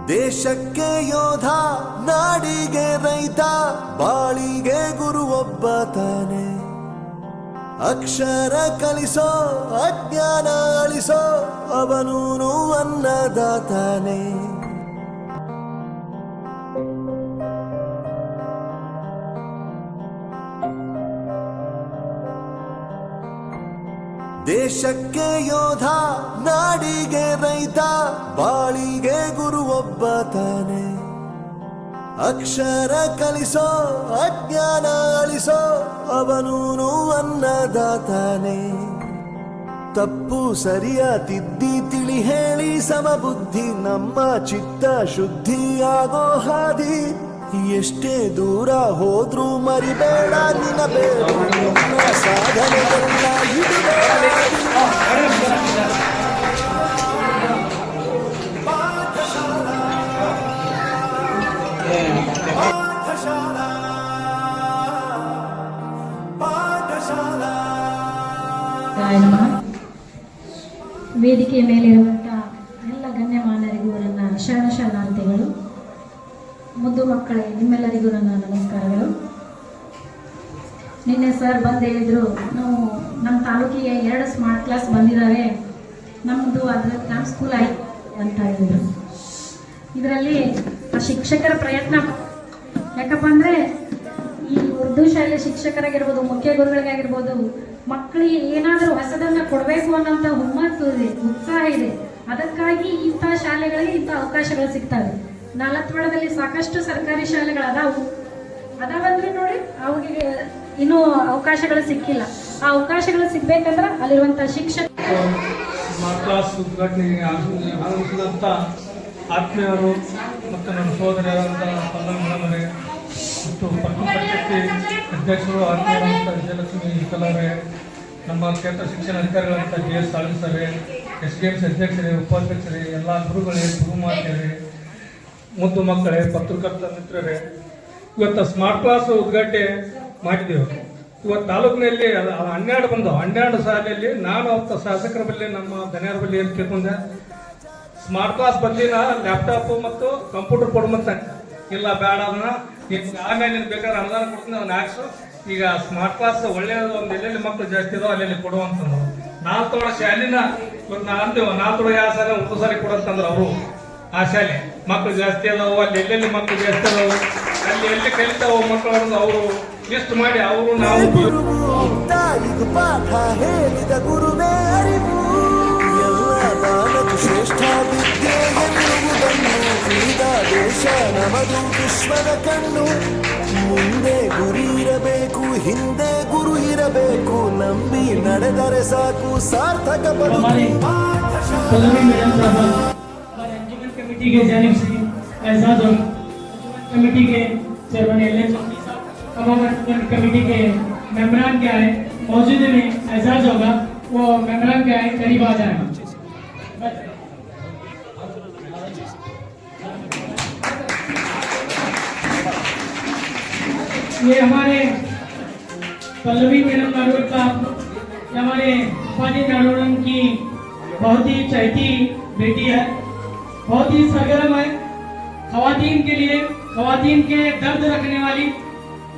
ದೇಶಕ್ಕೆ ಯೋಧ, ನಾಡಿಗೆ ರೈತ, ಬಾಳಿಗೆ ಗುರು ಒಬ್ಬ ತಾನೆ. ಅಕ್ಷರ ಕಲಿಸೋ, ಅಜ್ಞಾನ ಅಳಿಸೋ, ಅವನೂನು ಅನ್ನದಾತಾನೆ. ದೇಶಕ್ಕೆ ಯೋಧ, ನಾಡಿಗೆ ರೈತ, ಬಾಳಿಗೆ ಗುರು ಒಬ್ಬ ತಾನೆ. ಅಕ್ಷರ ಕಲಿಸೋ, ಅಜ್ಞಾನ ಅಳಿಸೋ, ಅವನೂನು ಅನ್ನದಾತಾನೆ. ತಪ್ಪು ಸರಿಯ ತಿದ್ದಿ ತಿಳಿ ಹೇಳಿ ಸಮಬುದ್ಧಿ, ನಮ್ಮ ಚಿತ್ತ ಶುದ್ಧಿಯಾಗೋ ಹಾದಿ. ಎಷ್ಟೇ ದೂರ ಹೋದ್ರೂ ಮರಿಬೇಡ ನಿನ್ನ ಬೇರು, ನಿನ್ನ ಸಾಧನೆಗಳನ್ನ ವೇದಿಕೆಯ ಮೇಲಿರುವಂತಹ ಎಲ್ಲ ಗಣ್ಯಮಾನ್ಯರಿಗೂ ನನ್ನ ಶರಣಾರ್ಥಿಗಳು. ಮುದ್ದು ಮಕ್ಕಳೇ, ನಿಮ್ಮೆಲ್ಲರಿಗೂ ನನ್ನ ನಮಸ್ಕಾರಗಳು. ನಿನ್ನೆ ಸರ್ ಬಂದು ಹೇಳಿದರು, ನಾವು ನಮ್ಮ ತಾಲೂಕಿಗೆ 2 ಸ್ಮಾರ್ಟ್ ಕ್ಲಾಸ್ ಬಂದಿದ್ದಾವೆ, ನಮ್ಮದು ಅದು ನಮ್ಮ ಸ್ಕೂಲ್ ಆಯ್ತು ಅಂತ ಹೇಳಿದರು. ಇದರಲ್ಲಿ ಆ ಶಿಕ್ಷಕರ ಪ್ರಯತ್ನ, ಯಾಕಪ್ಪ ಅಂದರೆ ಈ ಉರ್ದು ಶಾಲೆಯ ಶಿಕ್ಷಕರಾಗಿರ್ಬೋದು, ಮುಖ್ಯ ಗುರುಗಳಿಗಾಗಿರ್ಬೋದು, ಮಕ್ಕಳಿಗೆ ಏನಾದರೂ ಹೊಸದನ್ನು ಕೊಡಬೇಕು ಅನ್ನೋಂಥ ಹುಮ್ಮಸ್ಸು ಇದೆ, ಉತ್ಸಾಹ ಇದೆ. ಅದಕ್ಕಾಗಿ ಇಂಥ ಶಾಲೆಗಳಿಗೆ ಇಂಥ ಅವಕಾಶಗಳು ಸಿಗ್ತವೆ. ನಾಲತ್ವಾಡದಲ್ಲಿ ಸಾಕಷ್ಟು ಸರ್ಕಾರಿ ಶಾಲೆಗಳು ಅದಾವಂದ್ರೆ ನೋಡಿ, ಅವಿಗೆ ಇನ್ನೂ ಅವಕಾಶಗಳು ಸಿಕ್ಕಿಲ್ಲ. ಆ ಅವಕಾಶಗಳು ಸಿಗ್ಬೇಕಂದ್ರೆ ಅಲ್ಲಿರುವಂಥ ಶಿಕ್ಷಕ ಸ್ಮಾರ್ಟ್ ಕ್ಲಾಸ್ ಉದ್ಘಾಟನೆಗೆ ಆಗಮಿಸಿದಂಥ ಆತ್ಮೀಯರು ಮತ್ತು ನನ್ನ ಸಹೋದರಿಯಾದಂಥ ಪಲ್ಲವಿ ಮೇಡಮರೇ ಮತ್ತು ಪಟ್ಟಣಕ್ಕೆ ಅಧ್ಯಕ್ಷರು ಆತ್ಮೀಯರಾದಂಥ ವಿಜಯಲಕ್ಷ್ಮಿ ಕಲಾರೆ, ನಮ್ಮ ಕ್ಷೇತ್ರ ಶಿಕ್ಷಣ ಅಧಿಕಾರಿಗಳಂಥ JS ಸಾಲಿಸರೇ, SDMC ಅಧ್ಯಕ್ಷರೇ, ಉಪಾಧ್ಯಕ್ಷರೇ, ಎಲ್ಲ ಗುರುಗಳೇ, ಗುರುಮಾತೆಯರೇ, ಮುದ್ದು ಮಕ್ಕಳೇ, ಪತ್ರಕರ್ತ ಮಿತ್ರರೇ, ಇವತ್ತು ಸ್ಮಾರ್ಟ್ ಕ್ಲಾಸ್ ಉದ್ಘಾಟನೆ ಮಾಡಿದೆವು. ಇವತ್ತು ತಾಲೂಕಿನಲ್ಲಿ 12 ಬಂದವು. 12 ಶಾಲೆಯಲ್ಲಿ ನಾನು ಅವತ್ತು ಶಾಸಕರ ಬಳಿ, ನಮ್ಮ ದನಿಯರ ಬಳಿ ಏನು ಕೇಳ್ಕೊಂಡೆ, ಸ್ಮಾರ್ಟ್ ಕ್ಲಾಸ್ ಬದಲಿನ ಲ್ಯಾಪ್ಟಾಪ್ ಮತ್ತು ಕಂಪ್ಯೂಟರ್ ಕೊಡುವಂತ. ಇಲ್ಲ ಬೇಡ, ಅದನ್ನ ಆಮೇಲೆ ಬೇಕಾದ್ರೆ ಅನುದಾನ ಕೊಡ್ತೀನಿ, ಅದನ್ನ ಹಾಕ್ಸು. ಈಗ ಸ್ಮಾರ್ಟ್ ಕ್ಲಾಸ್ ಒಳ್ಳೆಯದು, ಒಂದು ಎಲ್ಲೆಲ್ಲಿ ಮಕ್ಕಳು ಜಾಸ್ತಿ ಇದಾವೆ ಅಲ್ಲೆಲ್ಲಿ ಕೊಡುವಂತಂದ್ರು. ನಾಲ್ತೋಡ ಶಾಲಿನ ಇವತ್ತು ನಾ ಅಂತೀವಿ, ನಾಲ್ತೋಡ ಯಾವ ಶಾಲೆ 1 ಸಾರಿ ಕೊಡಂತಂದ್ರು ಅವರು. ಆ ಶಾಲೆ ಮಕ್ಕಳು ಜಾಸ್ತಿ ಅದಾವು, ಅಲ್ಲಿ ಎಲ್ಲೆಲ್ಲಿ ಮಕ್ಕಳು ಜಾಸ್ತಿ ಅದಾವು, ಅಲ್ಲಿ ಎಲ್ಲಿ ಕಲಿತಾವ ಮಕ್ಕಳು ಅವರು ಲಿಸ್ಟ್ ಮಾಡಿ ಅವರು ನಾವು ತಾಯಿಗೂ ಪಾಠ ಹೇಳಿದ ಗುರುವೇ ಅರಿವು. ಎಲ್ಲ ದಾನಕ್ಕೂ ಶ್ರೇಷ್ಠ ವಿದ್ಯೆ ಎನ್ನುವುದನ್ನು ತಿಳಿದ ದೇಶ ನಮದು ವಿಶ್ವದ ಕಣ್ಣು. ಮುಂದೆ ಗುರಿ ಇರಬೇಕು, ಹಿಂದೆ ಗುರು ಇರಬೇಕು, ನಂಬಿ ನಡೆದರೆ ಸಾಕು ಸಾರ್ಥಕ ಬದುಕು. कमेटी के जानिब से एजाज और कमेटी के चेयरमैन कमेटी के मेंबरान क्या है मौजूद में एजाज होगा, वो मेंबरान क्या है करीब आ जाएगा. ये हमारे पल्लवी मैडम नाडोर का, हमारे उपाधि नाडोरन की बहुत ही चहती बेटी है, बहुत ही सरगर्म है. खवातीन के लिए, खवातीन के दर्द रखने वाली,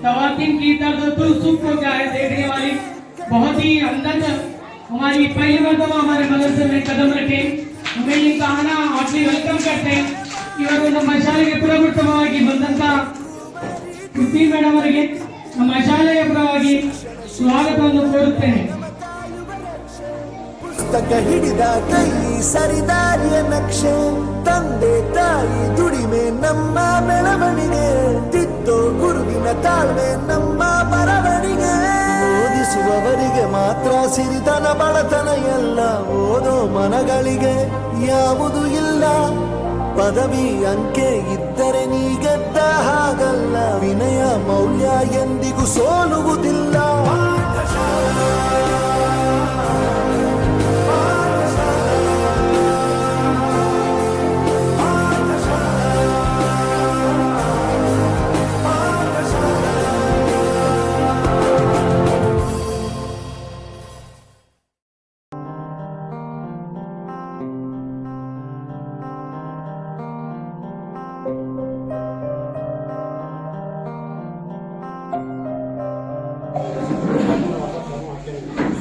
खवातीन की दर्द दुख सुख को क्या है देखने वाली, बहुत ही हमदर्द. हमारी पहली मरतबा हमारे मदरसे में कदम रखे, हमें इनका आना हार्टली वेलकम करते हैं. इವರು ನಮ್ಮ ಶಾಲೆಗೆ ಪುರಗುತ್ತಮವಾಗಿ ಬಂದಂತ ಪೃಥ್ವಿ ಮೇಡಮ್ ಅವರಿಗೆ ನಮ್ಮ ಶಾಲೆಯ ಪರವಾಗಿ ಸ್ವಾಗತವನ್ನು ಕೋರುತ್ತೇನೆ. ಪುಸ್ತಕ ಹಿಡಿದ ಕೈ ಸರಿದಾರಿಯ ನಕ್ಷೆ, ತಂದೆ ತಾಯಿ ದುಡಿಮೆ ನಮ್ಮ ಬೆಳವಣಿಗೆ, ತಿದ್ದೋ ಗುರುವಿನ ತಾಳ್ಮೆ ನಮ್ಮ ಬರವಣಿಗೆ. ಓದಿಸುವವರಿಗೆ ಮಾತ್ರ ಸಿರಿತನ ಬಡತನ ಎಲ್ಲ, ಓದೋ ಮನಗಳಿಗೆ ಯಾವುದು ಇಲ್ಲ. ಪದವಿ ಅಂಕೆ ಇದ್ದರೆ ನೀ ಗೆದ್ದ ಹಾಗಲ್ಲ, ವಿನಯ ಮೌಲ್ಯ ಎಂದಿಗೂ ಸೋಲುವುದಿಲ್ಲ.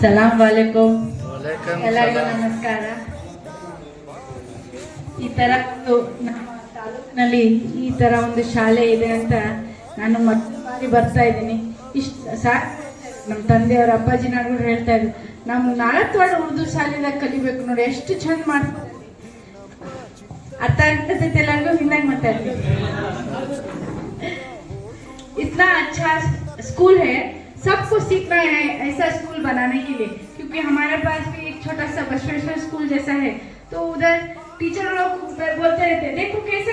ಸಲಾಂ ವಾಲೇಕುಮ್. ಎಲ್ಲರಿಗೂ ನಮಸ್ಕಾರ. ಈ ತರ ನಮ್ಮ ತಾಲೂಕಿನಲ್ಲಿ ಈ ತರ ಒಂದು ಶಾಲೆ ಇದೆ ಅಂತ ನಾನು ಮೊದಲ ಬಾರಿ ಬರ್ತಾ ಇದ್ದೀನಿ. ಇಷ್ಟು ನಮ್ಮ ತಂದೆಯವರ ಅಪ್ಪಾಜಿ ನಾಡುಗಳು ಹೇಳ್ತಾ ಇದ್ರು, ನಾವು ನಾಲ್ಕವಾಡ ಉರ್ದು ಶಾಲೆದಾಗ ಕಲಿಬೇಕು ನೋಡಿ, ಎಷ್ಟು ಚಂದ ಮಾಡ್ತಾರೆ. ಅರ್ಥ ಆಗ್ತದೆ ಎಲ್ಲರಿಗೂ ಹಿಂದಾಗ ಮಾತಾಡ್ತೀವಿ. इतना अच्छा स्कूल है, सबको सीखना है ऐसा स्कूल बनाने के लिए, क्योंकि हमारे पास भी एक छोटा सा बसवेश्वर स्कूल जैसा है, तो उधर टीचर लोग बोलते रहते हैं देखो कैसे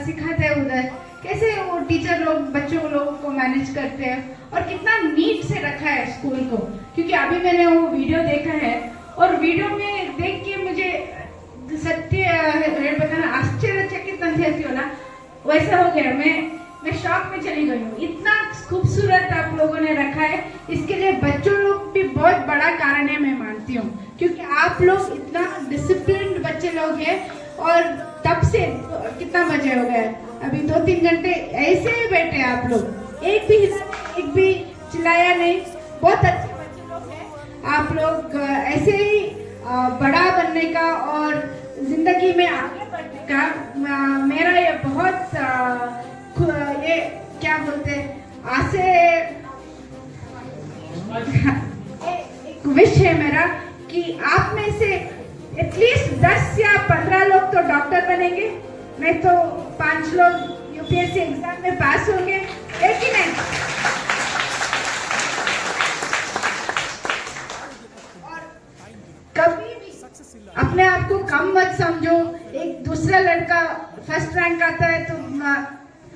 सिखाते हैं उधर, कैसे वो टीचर लोग बच्चों लोगों को मैनेज करते हैं और कितना नीट से रखा है स्कूल को. क्योंकि अभी मैंने वो वीडियो देखा है और वीडियो में देख के मुझे सत्य बताना आश्चर्यचकित हो ना, वैसा हो गया. मैं शॉक में चली गई हूँ. इतना खूबसूरत आप लोगों ने रखा है, इसके लिए बच्चों लोग भी बहुत बड़ा कारण है मैं मानती हूँ, क्योंकि आप लोग इतना डिसिप्लिन्ड बच्चे लोग हैं. और तब से कितना बजे हो गए, अभी 2-3 घंटे ऐसे ही बैठे आप लोग, एक भी चिल्लाया नहीं. बहुत अच्छे बच्चे लोग हैं आप लोग. ऐसे ही बड़ा बनने का और जिंदगी में आगे बढ़ने का मेरा ये बहुत ये क्या बोलते आसे एक विश है मेरा कि आप में से एटलीस्ट 10 या 15 लोग तो डॉक्टर बनेंगे, नहीं तो 5 लोग यूपीएससी एग्जाम में पास होंगे, है कि नहीं? और कभी भी अपने आप को कम मत समझो. एक दूसरा लड़का फर्स्ट रैंक आता है तो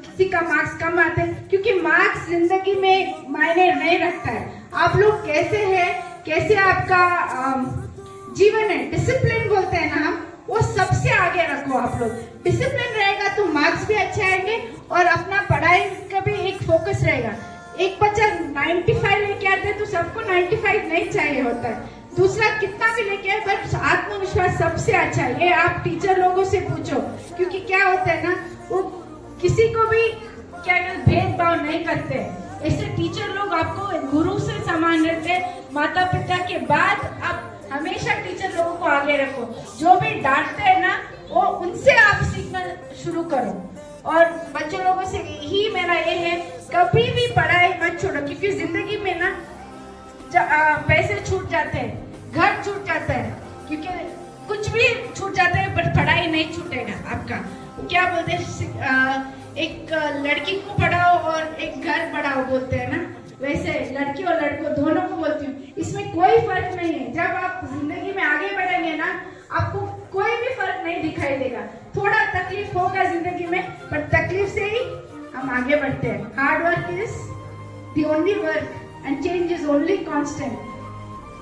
किसी का मार्क्स कम आते हैं, क्योंकि मार्क्स जिंदगी में मायने नहीं रखता है. आप लोग कैसे हैं, कैसे आपका जीवन है, डिसिप्लिन बोलते हैं ना हम, वो सबसे आगे रखो. आप लोग डिसिप्लिन रहेगा तो मार्क्स भी अच्छे आएंगे और अपना पढ़ाई का भी एक फोकस रहेगा. एक बच्चा 95 लेके आता है तो सबको 95 नहीं चाहिए होता है. दूसरा कितना भी लेके आए, बट आत्मविश्वास सबसे अच्छा है. ये आप टीचर लोगों से पूछो, क्योंकि क्या होता है ना, वो किसी को भी क्या भेदभाव नहीं करते. ऐसे टीचर लोग आपको गुरु से समान रहते हैं. माता पिता के बाद आप हमेशा टीचर लोगों को आगे रखो. जो भी डांटते हैं ना, वो उनसे आप सीखना शुरू करो. और बच्चों लोगों से ही मेरा ये है, कभी भी पढ़ाई मत छोड़ो, क्योंकि जिंदगी में ना पैसे छूट जाते हैं, घर छूट जाता है, क्योंकि कुछ भी छूट जाता है, पर पढ़ाई नहीं छूटेगा आपका. क्या बोलते हैं, एक लड़की को पढ़ाओ और एक घर बढ़ाओ बोलते हैं ना, वैसे लड़की और लड़कों दोनों को बोलती हूँ. इसमें कोई फर्क नहीं है. जब आप जिंदगी में आगे बढ़ेंगे ना, आपको कोई भी फर्क नहीं दिखाई देगा. थोड़ा तकलीफ होगा जिंदगी में, पर तकलीफ से ही हम आगे बढ़ते हैं. Hard work is the only work and change is only constant.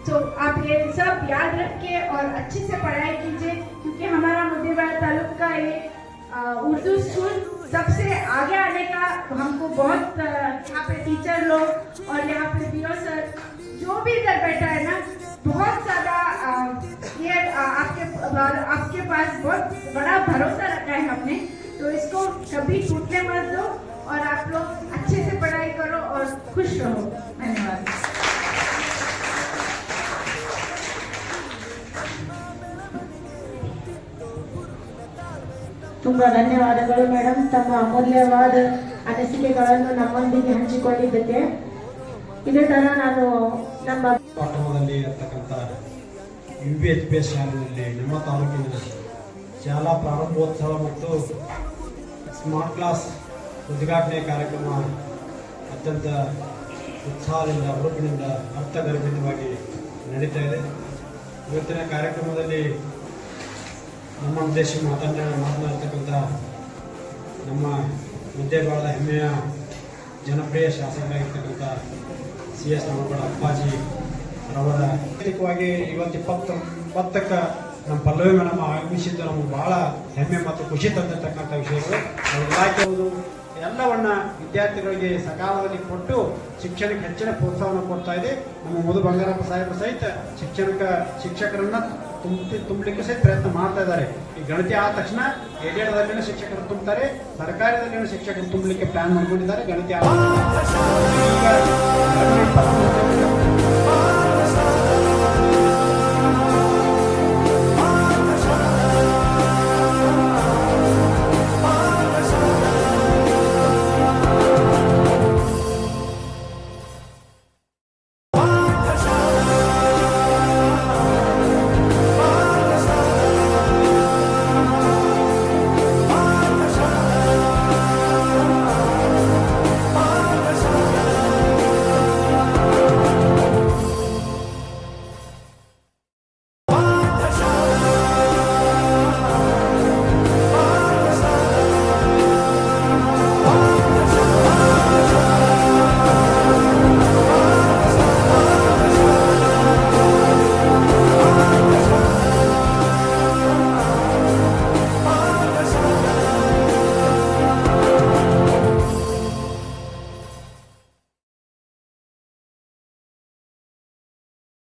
तो आप ये सब याद रखिए और अच्छे से पढ़ाई कीजिए, क्योंकि हमारा मुदेबाद तालुक का ये उर्दू स्कूल सबसे आगे आने का हमको बहुत यहाँ पे टीचर लोग और यहाँ पे बीओ सर जो भी इधर बैठा है ना, बहुत ज़्यादा ये आपके पास बहुत बड़ा भरोसा रखा है हमने. तो इसको कभी टूटने मत दो और आप लोग अच्छे से पढ़ाई करो और खुश रहो. धन्यवाद. ತುಂಬಾ ಧನ್ಯವಾದಗಳು ಮೇಡಮ್, ತಮ್ಮ ಅಮೂಲ್ಯವಾದ ಅನಿಸಿಕೆಗಳನ್ನು ನಮ್ಮೊಂದಿಗೆ ಹಂಚಿಕೊಂಡಿದ್ದಕ್ಕೆ. ಇದೇ ತರ ನಾನು ನಮ್ಮ ಪಟ್ಟಣದಲ್ಲಿ ಇರತಕ್ಕಂಥ UPHPS ಶಾಲೆಯಲ್ಲಿ ನಮ್ಮ ತಾಲೂಕಿನ ಶಾಲಾ ಪ್ರಾರಂಭೋತ್ಸವ ಮತ್ತು ಸ್ಮಾರ್ಟ್ ಕ್ಲಾಸ್ ಉದ್ಘಾಟನೆ ಕಾರ್ಯಕ್ರಮ ಅತ್ಯಂತ ಉತ್ಸಾಹದಿಂದ ಹುರುಪಿನಿಂದ ಅರ್ಥಗರ್ಭಿತವಾಗಿ ನಡೀತಾ ಇದೆ. ಇವತ್ತಿನ ಕಾರ್ಯಕ್ರಮದಲ್ಲಿ ನಮ್ಮ ಉದ್ದೇಶ ಮಾತನಾಡ್ತಕ್ಕಂಥ ನಮ್ಮ ಮುದ್ದೇಬಾಳದ ಹೆಮ್ಮೆಯ ಜನಪ್ರಿಯ ಶಾಸಕರಾಗಿರ್ತಕ್ಕಂಥ CS ನಾಮಗೌಡ ಅಪ್ಪಾಜಿ ಅವರ ವೈಯಕ್ತಿಕವಾಗಿ ಇವತ್ತು 20 ನಮ್ಮ ಪಲ್ಲವಿ ಮೇಡಮ್ ಆಗಮಿಸಿದ್ದು ನಮಗೆ ಬಹಳ ಹೆಮ್ಮೆ ಮತ್ತು ಖುಷಿ ತಂದಿರ್ತಕ್ಕಂಥ ವಿಷಯಗಳು. ಇಲಾಖೆಯವರು ಎಲ್ಲವನ್ನ ವಿದ್ಯಾರ್ಥಿಗಳಿಗೆ ಸಕಾಲದಲ್ಲಿ ಕೊಟ್ಟು ಶಿಕ್ಷಣಕ್ಕೆ ಹೆಚ್ಚಿನ ಪ್ರೋತ್ಸಾಹವನ್ನು ಕೊಡ್ತಾ ಇದೆ. ನಮ್ಮ ಮಧು ಬಂಗಾರಪ್ಪ ಸಾಹೇಬರು ಸಹಿತ ಶಿಕ್ಷಕರನ್ನ ತುಂಬಲಿಕ್ಕೆ ಸಹಿತ ಪ್ರಯತ್ನ ಮಾಡ್ತಾ ಇದ್ದಾರೆ. ಈ ಗಣತಿ ಆದ ತಕ್ಷಣ ಏಡೆಡ್ದಲ್ಲಿನ ಶಿಕ್ಷಕರು ತುಂಬುತ್ತಾರೆ, ಸರ್ಕಾರದಲ್ಲಿನ ಶಿಕ್ಷಕರು ತುಂಬಲಿಕ್ಕೆ ಪ್ಲಾನ್ ಮಾಡ್ಕೊಂಡಿದ್ದಾರೆ. ಗಣಿತ